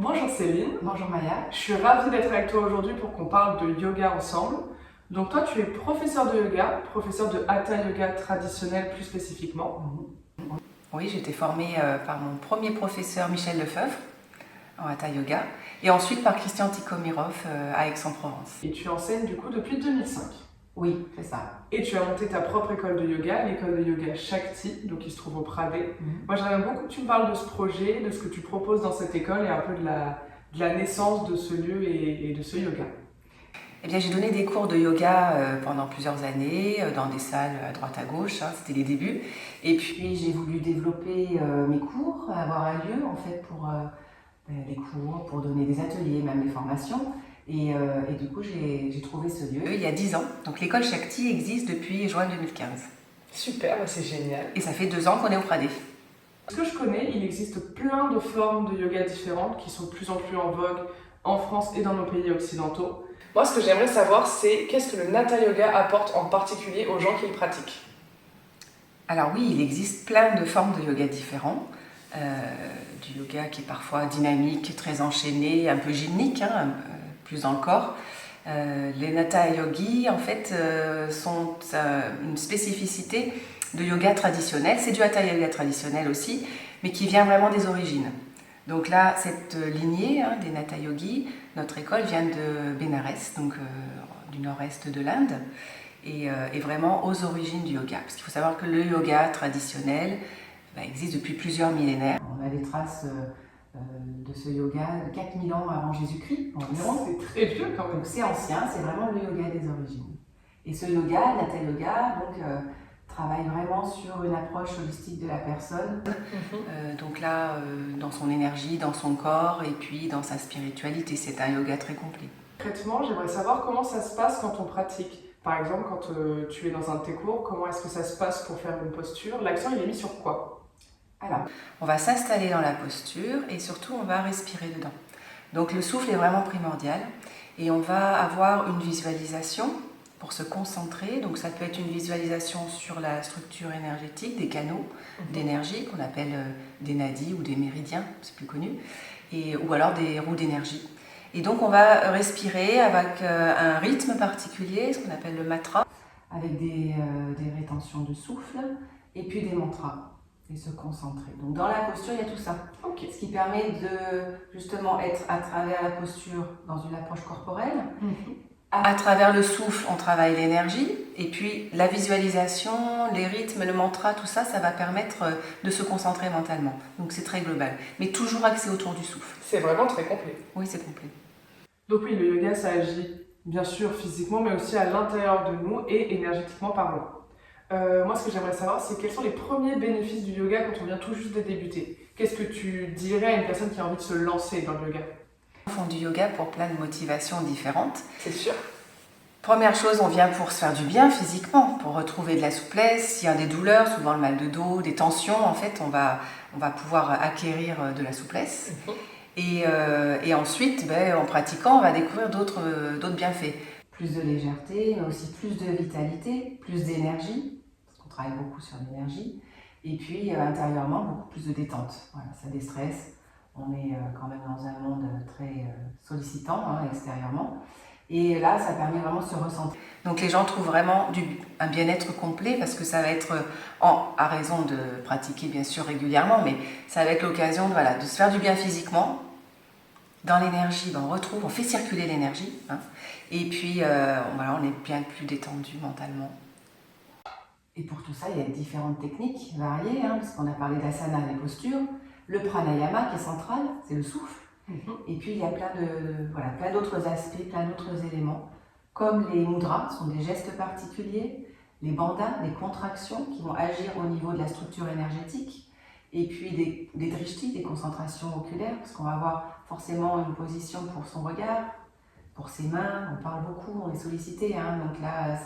Bonjour Céline, Bonjour Maya. je suis ravie d'être avec toi aujourd'hui pour qu'on parle de yoga ensemble. Donc toi tu es professeur de yoga, professeur de Hatha Yoga traditionnel plus spécifiquement. Oui, j'ai été formée par mon premier professeur Michel Lefebvre en Hatha Yoga et ensuite par Christian Tikhomirov à Aix-en-Provence. Et tu enseignes du coup depuis 2005. Oui, c'est ça. Et tu as monté ta propre école de yoga, l'école de yoga Shakti, donc qui se trouve au Pradé. Moi j'aimerais beaucoup que tu me parles de ce projet, de ce que tu proposes dans cette école et un peu de la naissance de ce lieu et de ce yoga. Eh bien, j'ai donné des cours de yoga pendant plusieurs années dans des salles à droite à gauche, c'était les débuts. Et puis j'ai voulu développer mes cours, avoir un lieu en fait pour les cours, pour donner des ateliers, même des formations. Et du coup, j'ai trouvé ce lieu il y a 10 ans. Donc l'école Shakti existe depuis juin 2015. Super, c'est génial. Et ça fait 2 ans qu'on est au Pradé. Ce que je connais, il existe plein de formes de yoga différentes qui sont de plus en plus en vogue en France et dans nos pays occidentaux. Moi, ce que j'aimerais savoir, c'est qu'est-ce que le Hatha Yoga apporte en particulier aux gens qui le pratiquent? Alors oui, il existe plein de formes de yoga différents. Du yoga qui est parfois dynamique, très enchaîné, un peu gymnique, plus dans le corps. Les Hatha Yogis, en fait, sont une spécificité de yoga traditionnel. C'est du Hatha Yoga traditionnel aussi, mais qui vient vraiment des origines. Donc là, cette lignée des Hatha Yogis, notre école vient de Bénarès, donc du nord-est de l'Inde, et vraiment aux origines du yoga. Parce qu'il faut savoir que le yoga traditionnel existe depuis plusieurs millénaires. On a des traces de ce yoga de 4000 ans avant Jésus-Christ environ. C'est très vieux quand même. Donc c'est ancien, c'est vraiment le yoga des origines. Et ce yoga, l'Hatha Yoga, donc, travaille vraiment sur une approche holistique de la personne. Donc là, dans son énergie, dans son corps et puis dans sa spiritualité. C'est un yoga très complet. Concrètement, j'aimerais savoir comment ça se passe quand on pratique. Par exemple, quand tu es dans un de tes cours, comment est-ce que ça se passe pour faire une posture? L'accent il est mis sur quoi? Alors, on va s'installer dans la posture et surtout on va respirer dedans. Donc le souffle est vraiment primordial et on va avoir une visualisation pour se concentrer. Donc ça peut être une visualisation sur la structure énergétique des canaux d'énergie qu'on appelle des nadis ou des méridiens, c'est plus connu, ou alors des roues d'énergie. Et donc on va respirer avec un rythme particulier, ce qu'on appelle le matra, avec des rétentions de souffle et puis des mantras. Et se concentrer. Donc dans la posture, il y a tout ça. Okay. Ce qui permet de justement être à travers la posture dans une approche corporelle. À travers le souffle, on travaille l'énergie. Et puis la visualisation, les rythmes, le mantra, tout ça, ça va permettre de se concentrer mentalement. Donc c'est très global. Mais toujours axé autour du souffle. C'est vraiment très complet. Oui, c'est complet. Donc oui, le yoga, ça agit bien sûr physiquement, mais aussi à l'intérieur de nous et énergétiquement parlant. Moi, ce que j'aimerais savoir, c'est quels sont les premiers bénéfices du yoga quand on vient tout juste de débuter. Qu'est-ce que tu dirais à une personne qui a envie de se lancer dans le yoga? On fait du yoga pour plein de motivations différentes. C'est sûr. Première chose, on vient pour se faire du bien physiquement, pour retrouver de la souplesse. S'il y a des douleurs, souvent le mal de dos, des tensions, en fait, on va pouvoir acquérir de la souplesse. Et ensuite, en pratiquant, on va découvrir d'autres bienfaits. Plus de légèreté, mais aussi plus de vitalité, plus d'énergie, parce qu'on travaille beaucoup sur l'énergie. Et puis, intérieurement, beaucoup plus de détente. Voilà, ça déstresse. On est quand même dans un monde très sollicitant extérieurement. Et là, ça permet vraiment de se ressentir. Donc les gens trouvent vraiment un bien-être complet parce que ça va être, à raison de pratiquer bien sûr régulièrement, mais ça va être l'occasion de se faire du bien physiquement. Dans l'énergie, on fait circuler l'énergie. Et puis, on est bien plus détendu mentalement. Et pour tout ça, il y a différentes techniques variées, parce qu'on a parlé d'asana, les postures. Le pranayama qui est central, c'est le souffle. Et puis il y a plein d'autres aspects, plein d'autres éléments, comme les mudras, ce sont des gestes particuliers, les bandhas, des contractions qui vont agir au niveau de la structure énergétique, et puis des drishtis, des concentrations oculaires, parce qu'on va avoir forcément une position pour son regard, pour ses mains, on parle beaucoup, on est sollicité, donc là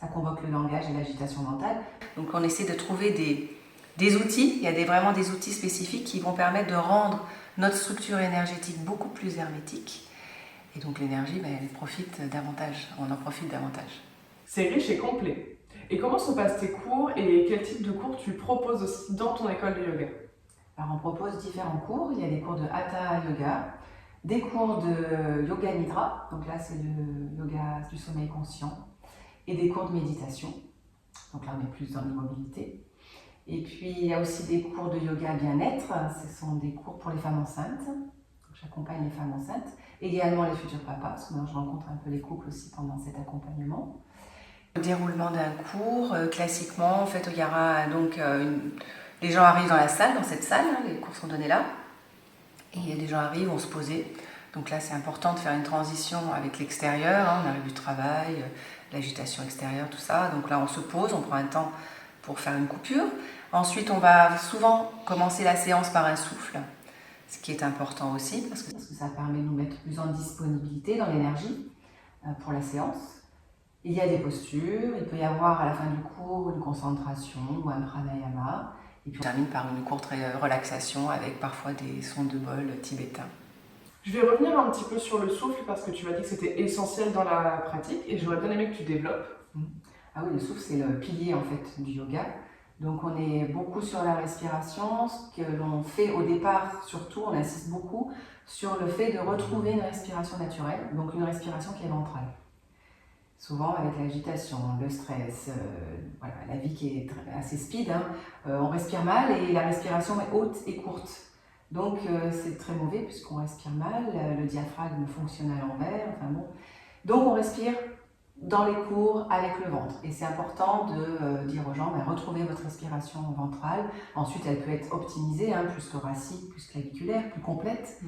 ça convoque le langage et l'agitation mentale. Donc on essaie de trouver des outils, il y a vraiment des outils spécifiques qui vont permettre de rendre notre structure énergétique beaucoup plus hermétique. Et donc l'énergie, elle profite davantage, on en profite davantage. C'est riche et complet. Et comment se passent tes cours et quel type de cours tu proposes aussi dans ton école de yoga? Alors on propose différents cours, il y a des cours de Hatha Yoga, des cours de Yoga Nidra, donc là c'est le yoga du sommeil conscient, et des cours de méditation, donc là on est plus dans l'immobilité. Et puis il y a aussi des cours de yoga bien-être, ce sont des cours pour les femmes enceintes, donc j'accompagne les femmes enceintes, également les futurs papas, parce que moi je rencontre un peu les couples aussi pendant cet accompagnement. Le déroulement d'un cours, classiquement, en fait il y aura donc les gens arrivent dans la salle, dans cette salle, hein, les cours sont donnés là, et les gens arrivent, vont se poser. Donc là, c'est important de faire une transition avec l'extérieur, hein, on arrive du travail, l'agitation extérieure, tout ça. Donc là, on se pose, on prend un temps pour faire une coupure. Ensuite, on va souvent commencer la séance par un souffle, ce qui est important aussi, parce que ça permet de nous mettre plus en disponibilité dans l'énergie pour la séance. Il y a des postures, il peut y avoir à la fin du cours une concentration ou un pranayama. Et puis on termine par une courte relaxation avec parfois des sons de bol tibétains. Je vais revenir un petit peu sur le souffle parce que tu m'as dit que c'était essentiel dans la pratique et j'aurais bien aimé que tu développes. Ah oui, le souffle c'est le pilier en fait du yoga. Donc on est beaucoup sur la respiration, ce que l'on fait au départ surtout, on insiste beaucoup sur le fait de retrouver une respiration naturelle, donc une respiration qui est ventrale. Souvent avec l'agitation, le stress, voilà, la vie qui est assez speed, hein, on respire mal et la respiration est haute et courte. Donc c'est très mauvais puisqu'on respire mal, le diaphragme fonctionne à l'envers, enfin bon. Donc on respire dans les cours avec le ventre. Et c'est important de dire aux gens, retrouvez votre respiration ventrale. Ensuite, elle peut être optimisée, hein, plus thoracique, plus claviculaire, plus complète.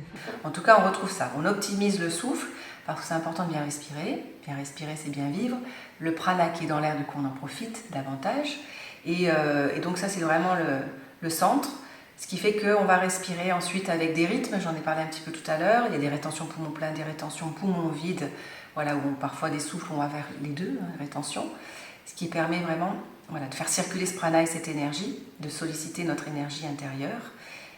En tout cas, on retrouve ça. On optimise le souffle parce que c'est important de bien respirer. Bien respirer, c'est bien vivre. Le prana qui est dans l'air, du coup, on en profite davantage. Et donc ça, c'est vraiment le centre. Ce qui fait qu'on va respirer ensuite avec des rythmes, j'en ai parlé un petit peu tout à l'heure. Il y a des rétentions poumons pleins, des rétentions poumons vides, voilà, où parfois des souffles, on va vers les deux, hein, rétention. Ce qui permet vraiment de faire circuler ce prana et cette énergie, de solliciter notre énergie intérieure.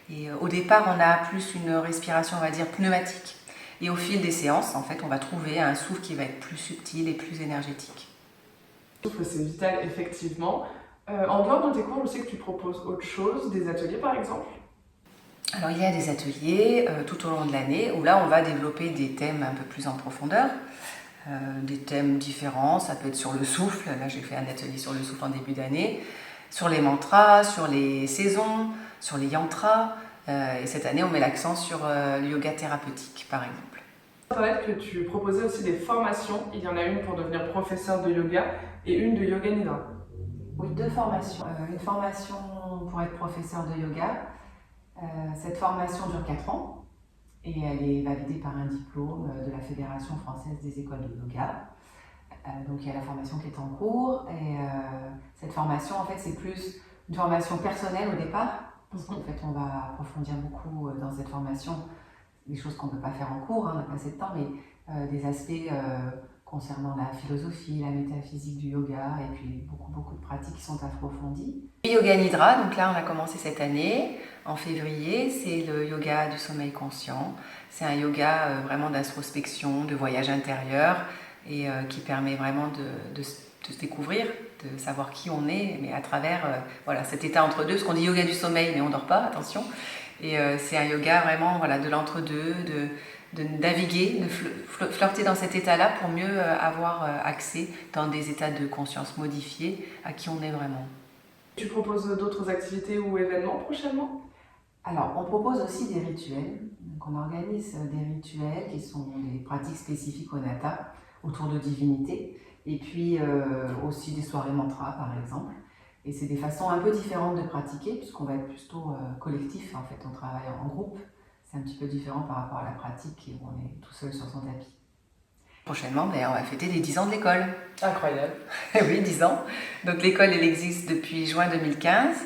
Et au départ, on a plus une respiration, on va dire, pneumatique. Et au fil des séances, en fait, on va trouver un souffle qui va être plus subtil et plus énergétique. Le souffle, c'est vital, effectivement. En dehors de tes cours, je sais que tu proposes autre chose, des ateliers par exemple. Alors il y a des ateliers tout au long de l'année où là on va développer des thèmes un peu plus en profondeur, des thèmes différents, ça peut être sur le souffle, là j'ai fait un atelier sur le souffle en début d'année, sur les mantras, sur les saisons, sur les yantras, et cette année on met l'accent sur le yoga thérapeutique par exemple. Internet que tu proposais aussi des formations, il y en a une pour devenir professeur de yoga et une de yoga nidra. Oui, deux formations. Une formation pour être professeur de yoga. Cette formation dure 4 ans et elle est validée par un diplôme de la Fédération française des écoles de yoga. Donc il y a la formation qui est en cours et cette formation en fait c'est plus une formation personnelle au départ parce qu'en fait on va approfondir beaucoup dans cette formation des choses qu'on ne peut pas faire en cours, hein, on n'a pas assez de temps, mais des aspects concernant la philosophie, la métaphysique du yoga et puis beaucoup de pratiques qui sont approfondies. Yoga Nidra, donc là on a commencé cette année, en février, c'est le yoga du sommeil conscient. C'est un yoga vraiment d'introspection, de voyage intérieur et qui permet vraiment de se découvrir, de savoir qui on est, mais à travers cet état entre deux, parce qu'on dit yoga du sommeil, mais on ne dort pas, attention. Et c'est un yoga vraiment de l'entre-deux, de naviguer, de flirter dans cet état-là pour mieux avoir accès dans des états de conscience modifiés à qui on est vraiment. Tu proposes d'autres activités ou événements prochainement? Alors, on propose aussi des rituels. Donc, on organise des rituels qui sont des pratiques spécifiques au Nata, autour de divinités, et puis aussi des soirées mantra par exemple. Et c'est des façons un peu différentes de pratiquer, puisqu'on va être plutôt collectif, en fait, on travaille en groupe. C'est un petit peu différent par rapport à la pratique où on est tout seul sur son tapis. Prochainement, on va fêter les 10 ans de l'école. Incroyable. Oui, 10 ans. Donc l'école, elle existe depuis juin 2015.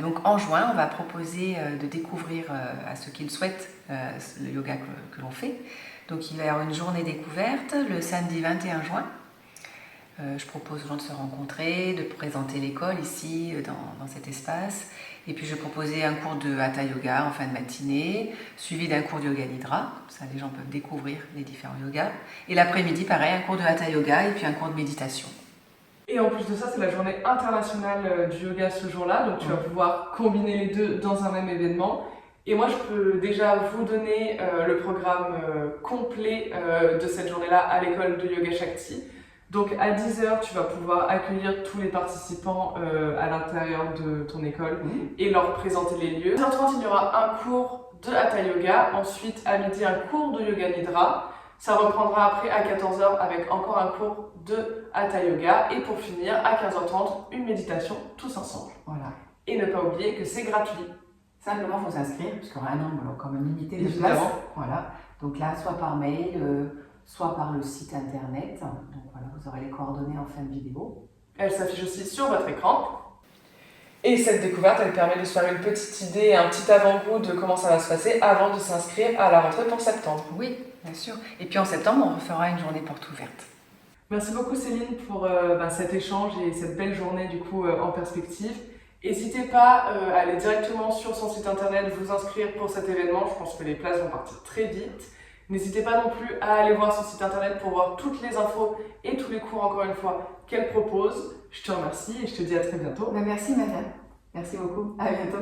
Donc en juin, on va proposer de découvrir à ceux qui le souhaitent le yoga que l'on fait. Donc il va y avoir une journée découverte le samedi 21 juin. Je propose aux gens de se rencontrer, de présenter l'école ici, dans cet espace. Et puis je proposais un cours de Hatha Yoga en fin de matinée, suivi d'un cours de Yoga Nidra. Comme ça, les gens peuvent découvrir les différents yogas. Et l'après-midi, pareil, un cours de Hatha Yoga et puis un cours de méditation. Et en plus de ça, c'est la journée internationale du yoga ce jour-là, donc tu vas pouvoir combiner les deux dans un même événement. Et moi, je peux déjà vous donner le programme complet de cette journée-là à l'école de Yoga Shakti. Donc à 10h, tu vas pouvoir accueillir tous les participants à l'intérieur de ton école et leur présenter les lieux. À 10h30, il y aura un cours de Hatha Yoga, ensuite à midi un cours de Yoga Nidra. Ça reprendra après à 14h avec encore un cours de Hatha Yoga et pour finir à 15h30 une méditation tous ensemble. Voilà. Et ne pas oublier que c'est gratuit. Simplement, il faut s'inscrire parce qu'il y aura un nombre quand même limité de places. Voilà. Donc là, soit par mail, soit par le site internet. Donc voilà, vous aurez les coordonnées en fin de vidéo. Elle s'affiche aussi sur votre écran. Et cette découverte, elle permet de se faire une petite idée, un petit avant-goût de comment ça va se passer avant de s'inscrire à la rentrée pour septembre. Oui, bien sûr. Et puis en septembre, on refera une journée porte ouverte. Merci beaucoup Céline pour cet échange et cette belle journée du coup en perspective. N'hésitez pas à aller directement sur son site internet, vous inscrire pour cet événement. Je pense que les places vont partir très vite. N'hésitez pas non plus à aller voir son site internet pour voir toutes les infos et tous les cours encore une fois qu'elle propose. Je te remercie et je te dis à très bientôt. Merci Marianne. Merci beaucoup. À bientôt.